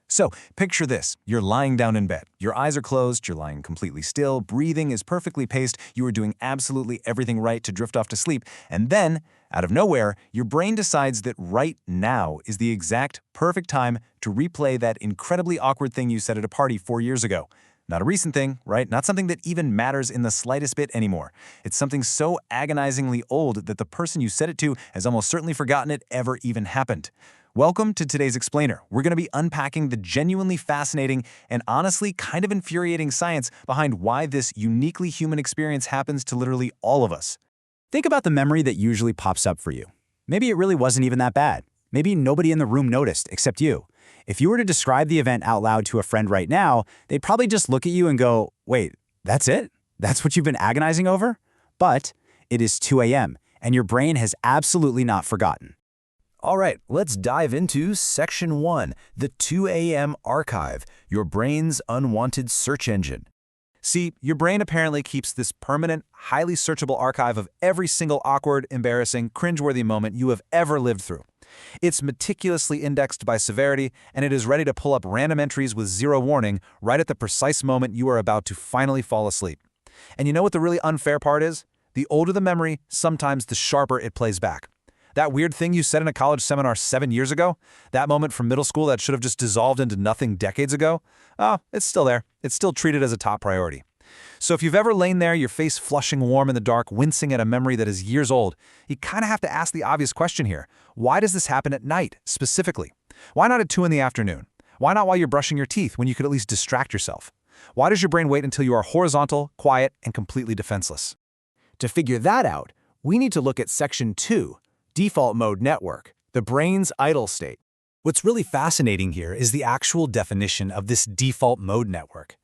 So, picture this. You're lying down in bed. Your eyes are closed, you're lying completely still, breathing is perfectly paced, you are doing absolutely everything right to drift off to sleep, and then, out of nowhere, your brain decides that right now is the exact perfect time to replay that incredibly awkward thing you said at a party 4 years ago. Not a recent thing, right? Not something that even matters in the slightest bit anymore. It's something so agonizingly old that the person you said it to has almost certainly forgotten it ever even happened. Welcome to today's Explainer. We're going to be unpacking the genuinely fascinating and honestly kind of infuriating science behind why this uniquely human experience happens to literally all of us. Think about the memory that usually pops up for you. Maybe it really wasn't even that bad. Maybe nobody in the room noticed except you. If you were to describe the event out loud to a friend right now, they'd probably just look at you and go, "Wait, that's it? That's what you've been agonizing over?" But it is 2 a.m., and your brain has absolutely not forgotten. All right, let's dive into Section 1, the 2 a.m. archive, your brain's unwanted search engine. See, your brain apparently keeps this permanent, highly searchable archive of every single awkward, embarrassing, cringeworthy moment you have ever lived through. It's meticulously indexed by severity, and it is ready to pull up random entries with zero warning right at the precise moment you are about to finally fall asleep. And you know what the really unfair part is? The older the memory, sometimes the sharper it plays back. That weird thing you said in a college seminar 7 years ago? That moment from middle school that should have just dissolved into nothing decades ago? Oh, it's still there. It's still treated as a top priority. So if you've ever lain there, your face flushing warm in the dark, wincing at a memory that is years old, you kind of have to ask the obvious question here. Why does this happen at night, specifically? Why not at 2 in the afternoon? Why not while you're brushing your teeth when you could at least distract yourself? Why does your brain wait until you are horizontal, quiet, and completely defenseless? To figure that out, we need to look at Section 2, Default Mode Network, the brain's idle state. What's really fascinating here is the actual definition of this default mode network.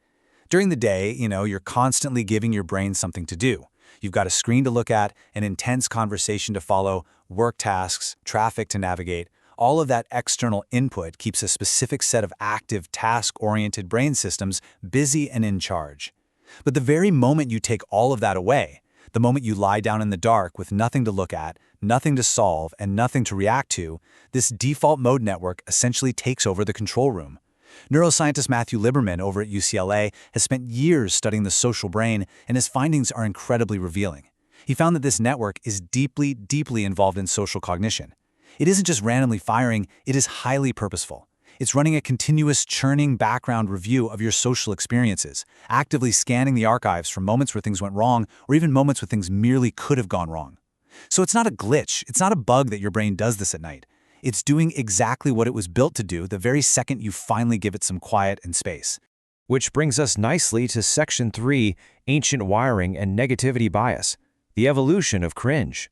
During the day, you're constantly giving your brain something to do. You've got a screen to look at, an intense conversation to follow, work tasks, traffic to navigate. All of that external input keeps a specific set of active, task-oriented brain systems busy and in charge. But the very moment you take all of that away, the moment you lie down in the dark with nothing to look at, nothing to solve, and nothing to react to, this default mode network essentially takes over the control room. Neuroscientist Matthew Lieberman over at UCLA has spent years studying the social brain, and his findings are incredibly revealing. He found that this network is deeply, deeply involved in social cognition. It isn't just randomly firing, it is highly purposeful. It's running a continuous churning background review of your social experiences, actively scanning the archives for moments where things went wrong or even moments where things merely could have gone wrong. So it's not a glitch, it's not a bug that your brain does this at night. It's doing exactly what it was built to do the very second you finally give it some quiet and space. Which brings us nicely to Section 3, Ancient Wiring and Negativity Bias, the evolution of cringe.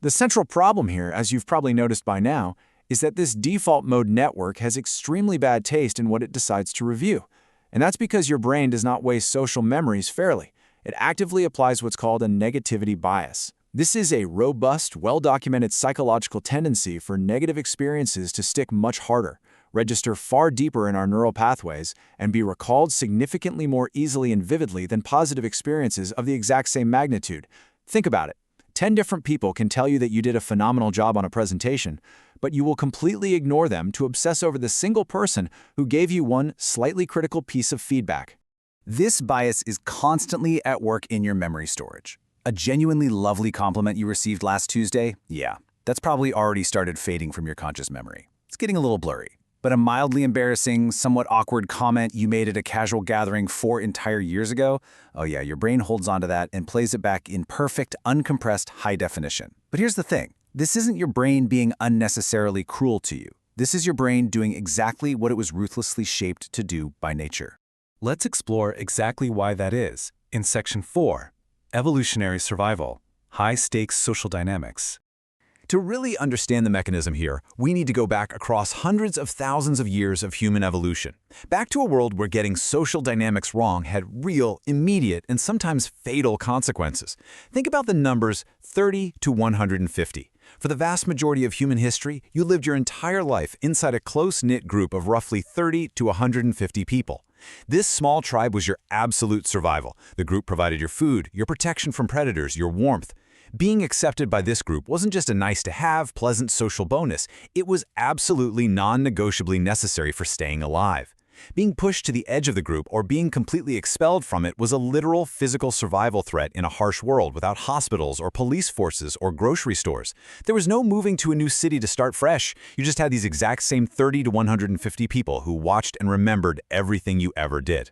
The central problem here, as you've probably noticed by now, is that this default mode network has extremely bad taste in what it decides to review. And that's because your brain does not weigh social memories fairly. It actively applies what's called a negativity bias. This is a robust, well-documented psychological tendency for negative experiences to stick much harder, register far deeper in our neural pathways, and be recalled significantly more easily and vividly than positive experiences of the exact same magnitude. Think about it. 10 different people can tell you that you did a phenomenal job on a presentation, but you will completely ignore them to obsess over the single person who gave you one slightly critical piece of feedback. This bias is constantly at work in your memory storage. A genuinely lovely compliment you received last Tuesday? Yeah, that's probably already started fading from your conscious memory. It's getting a little blurry. But a mildly embarrassing, somewhat awkward comment you made at a casual gathering 4 entire years ago? Oh yeah, your brain holds onto that and plays it back in perfect, uncompressed high definition. But here's the thing. This isn't your brain being unnecessarily cruel to you. This is your brain doing exactly what it was ruthlessly shaped to do by nature. Let's explore exactly why that is in Section 4, Evolutionary Survival, High-Stakes Social Dynamics. To really understand the mechanism here, we need to go back across hundreds of thousands of years of human evolution. Back to a world where getting social dynamics wrong had real, immediate, and sometimes fatal consequences. Think about the numbers 30 to 150. For the vast majority of human history, you lived your entire life inside a close-knit group of roughly 30 to 150 people. This small tribe was your absolute survival. The group provided your food, your protection from predators, your warmth. Being accepted by this group wasn't just a nice-to-have, pleasant social bonus. It was absolutely non-negotiably necessary for staying alive. Being pushed to the edge of the group or being completely expelled from it was a literal physical survival threat in a harsh world without hospitals or police forces or grocery stores. There was no moving to a new city to start fresh. You just had these exact same 30 to 150 people who watched and remembered everything you ever did.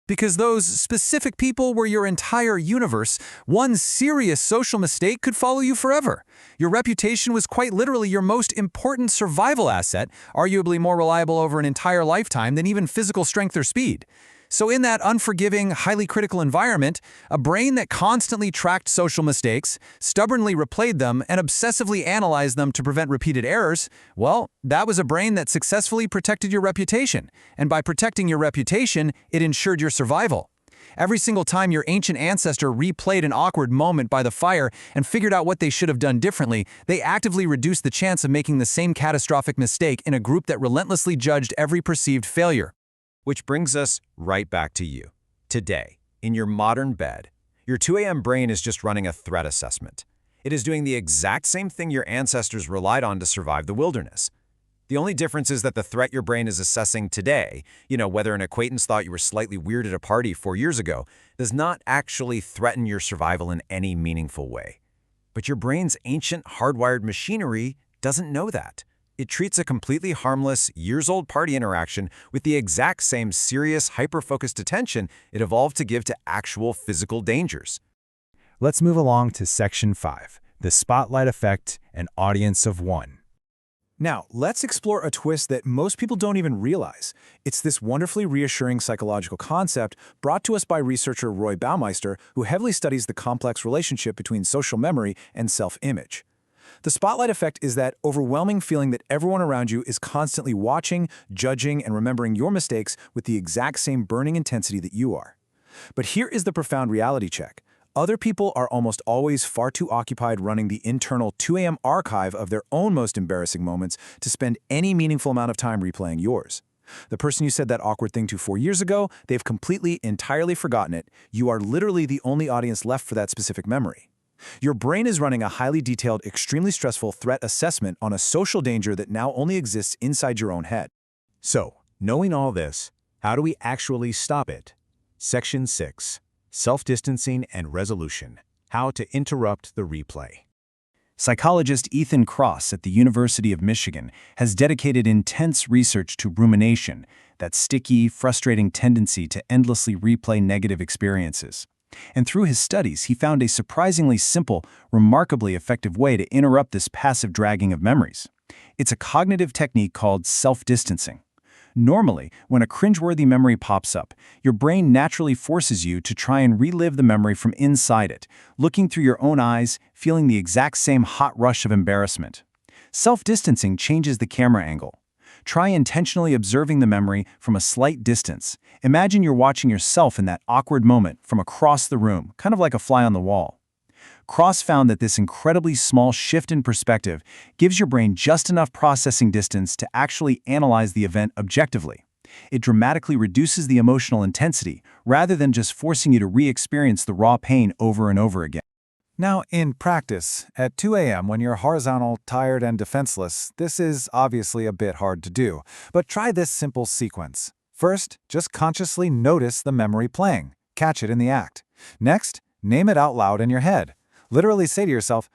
Because those specific people were your entire universe, one serious social mistake could follow you forever. Your reputation was quite literally your most important survival asset, arguably more reliable over an entire lifetime than even physical strength or speed. So in that unforgiving, highly critical environment, a brain that constantly tracked social mistakes, stubbornly replayed them, and obsessively analyzed them to prevent repeated errors, well, that was a brain that successfully protected your reputation. And by protecting your reputation, it ensured your survival. Every single time your ancient ancestor replayed an awkward moment by the fire and figured out what they should have done differently, they actively reduced the chance of making the same catastrophic mistake in a group that relentlessly judged every perceived failure. Which brings us right back to you. Today, in your modern bed, your 2 a.m. brain is just running a threat assessment. It is doing the exact same thing your ancestors relied on to survive the wilderness. The only difference is that the threat your brain is assessing today, whether an acquaintance thought you were slightly weird at a party 4 years ago, does not actually threaten your survival in any meaningful way. But your brain's ancient hardwired machinery doesn't know that. It treats a completely harmless, years-old party interaction with the exact same serious, hyper-focused attention it evolved to give to actual physical dangers. Let's move along to Section 5, the spotlight effect and audience of one. Now, let's explore a twist that most people don't even realize. It's this wonderfully reassuring psychological concept brought to us by researcher Roy Baumeister, who heavily studies the complex relationship between social memory and self-image. The spotlight effect is that overwhelming feeling that everyone around you is constantly watching, judging, and remembering your mistakes with the exact same burning intensity that you are. But here is the profound reality check. Other people are almost always far too occupied running the internal 2 a.m. archive of their own most embarrassing moments to spend any meaningful amount of time replaying yours. The person you said that awkward thing to 4 years ago, they've completely, entirely forgotten it. You are literally the only audience left for that specific memory. Your brain is running a highly detailed, extremely stressful threat assessment on a social danger that now only exists inside your own head. So, knowing all this, how do we actually stop it? Section 6. Self-distancing and resolution. How to interrupt the replay. Psychologist Ethan Kross at the University of Michigan has dedicated intense research to rumination, that sticky, frustrating tendency to endlessly replay negative experiences. And through his studies, he found a surprisingly simple, remarkably effective way to interrupt this passive dragging of memories. It's a cognitive technique called self-distancing. Normally, when a cringeworthy memory pops up, your brain naturally forces you to try and relive the memory from inside it, looking through your own eyes, feeling the exact same hot rush of embarrassment. Self-distancing changes the camera angle. Try intentionally observing the memory from a slight distance. Imagine you're watching yourself in that awkward moment from across the room, kind of like a fly on the wall. Kross found that this incredibly small shift in perspective gives your brain just enough processing distance to actually analyze the event objectively. It dramatically reduces the emotional intensity, rather than just forcing you to re-experience the raw pain over and over again. Now, in practice, at 2 a.m. when you're horizontal, tired, and defenseless, this is obviously a bit hard to do. But try this simple sequence. First, just consciously notice the memory playing. Catch it in the act. Next, name it out loud in your head. Literally say to yourself,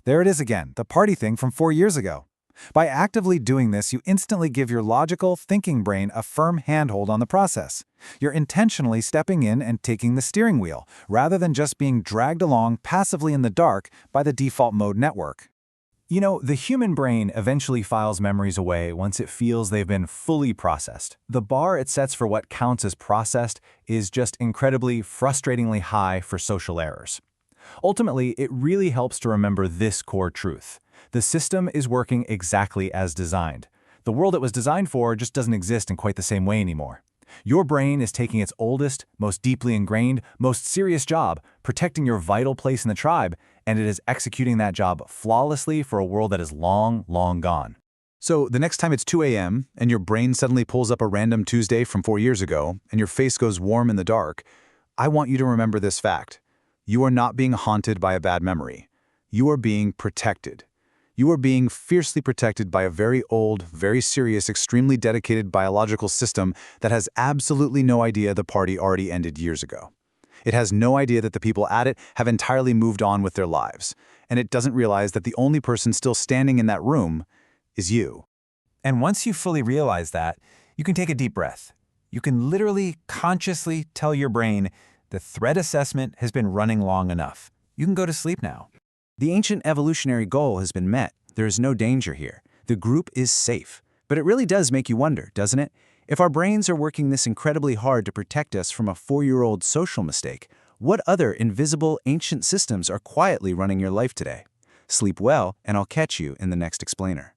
there it is again, the party thing from 4 years ago. By actively doing this, you instantly give your logical, thinking brain a firm handhold on the process. You're intentionally stepping in and taking the steering wheel, rather than just being dragged along passively in the dark by the default mode network. You know, the human brain eventually files memories away once it feels they've been fully processed. The bar it sets for what counts as processed is just incredibly, frustratingly high for social errors. Ultimately, it really helps to remember this core truth. The system is working exactly as designed. The world it was designed for just doesn't exist in quite the same way anymore. Your brain is taking its oldest, most deeply ingrained, most serious job, protecting your vital place in the tribe, and it is executing that job flawlessly for a world that is long, long gone. So the next time it's 2 a.m. and your brain suddenly pulls up a random Tuesday from 4 years ago and your face goes warm in the dark, I want you to remember this fact. You are not being haunted by a bad memory. You are being protected. You are being fiercely protected by a very old, very serious, extremely dedicated biological system that has absolutely no idea the party already ended years ago. It has no idea that the people at it have entirely moved on with their lives, and it doesn't realize that the only person still standing in that room is you. And once you fully realize that, you can take a deep breath. You can literally, consciously tell your brain, the threat assessment has been running long enough. You can go to sleep now. The ancient evolutionary goal has been met. There is no danger here. The group is safe. But it really does make you wonder, doesn't it? If our brains are working this incredibly hard to protect us from a 4-year-old social mistake, what other invisible ancient systems are quietly running your life today? Sleep well, and I'll catch you in the next explainer.